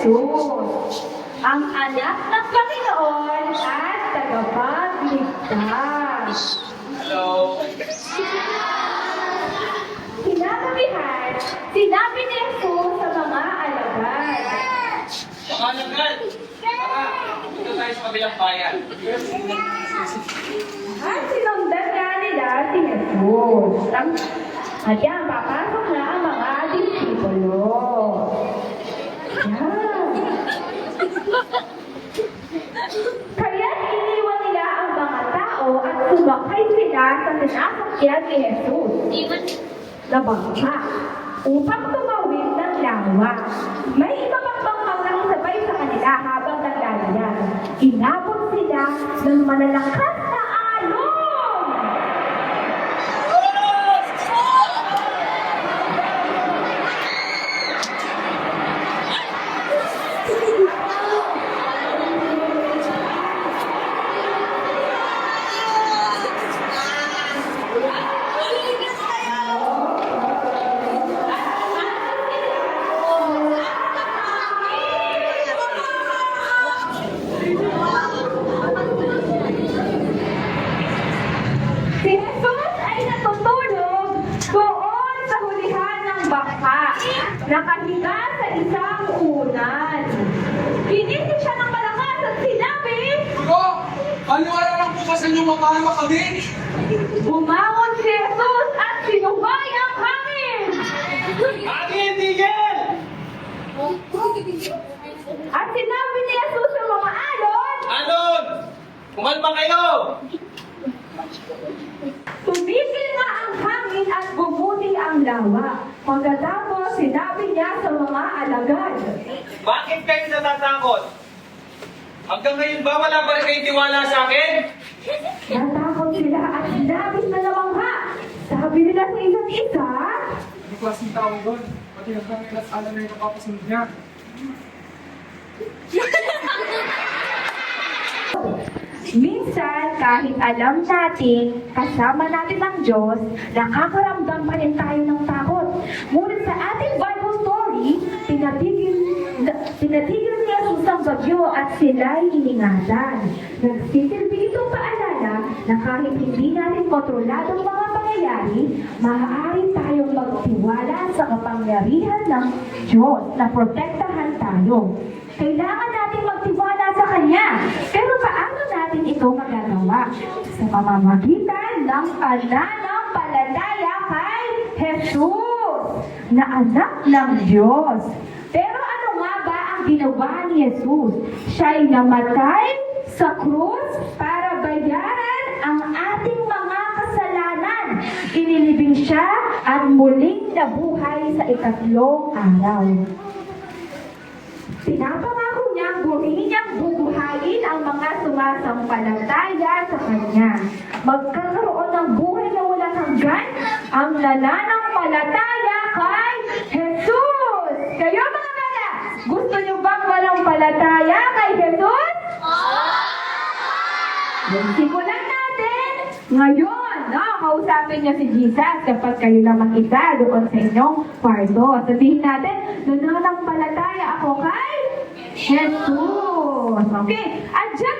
Jesus, ang anak ng Panginoon at tagapagligtas. Hello. Kinagabihan, sinabi ni Jesus sa mga alagad. Mga alagad. Tara, dito tayo sa kabilang bayan. At sinundan nga nila si Jesus. At yan, papasok na ang mga disipulo. Yan. Kaya iniwan nila ang mga tao at sumakay sila sa sinasakyan ni Jesus na bangka upang tumawid ng lawa. May iba pang bangkang nakisabay sa kanila habang naglalakad. Inabot sila ng malalakas na alon. Si Jesus ay natutulog doon sa hulihan ng bangka, nakahiga sa isang unan. Ginising siya ng malakas at sinabi, Bro, paniwala lang po ba sa inyo mapahama kami? bumangon si Jesus at sinubay ang hangin. Hangin, tigil! At sinabi ni Jesus sa mga alon, Alon! Kumalma kayo! tumigil na ang hangin at bumuti ang lawa. Pagkatapos, sinabi niya sa mga alagad, Bakit kayo natatakot? Hanggang ngayon ba wala pa rin kayong tiwala sa akin? natakot sila at labis na namangha. Sabi nila sa isa't isa, May klaseng tao doon. Pati hanggang ngayon at alam na yung napapasunod niya. minsan, kahit alam natin, kasama natin ang Diyos, nakakaramdam pa rin tayo ng takot. Ngunit sa ating Bible story, pinatigil ni Jesus ang bagyo at sila'y iningatan. Nagsisilbi itong paalala na kahit hindi natin kontrolado ang mga pangyayari, maaari tayong magtiwala sa kapangyarihan ng Diyos na protektahan tayo. Kailangan natin magtiwala sa Kanya. Pero paano natin ito magagawa? Sa pamamagitan ng pananampalataya kay Jesus na anak ng Diyos. Pero ano nga ba ang ginawa ni Jesus? Siya'y namatay sa krus para bayaran ang ating mga kasalanan. Inilibing siya at muling nabuhay sa ikatlong araw. Pinapangako niyang niyang bubuhayin ang mga sumasampalataya sa Kanya. Magkakaroon ng buhay na walang hanggan ang nananampalataya kay Jesus. Kayo mga bata, gusto niyo bang walang palataya kay Jesus? Simulan natin ngayon. Kausapin niyo si Jesus kapag kayo lang mag-isa doon sa inyong kwarto. Sabihin natin, nananampalataya ako kay Jesus. Okay. At dyan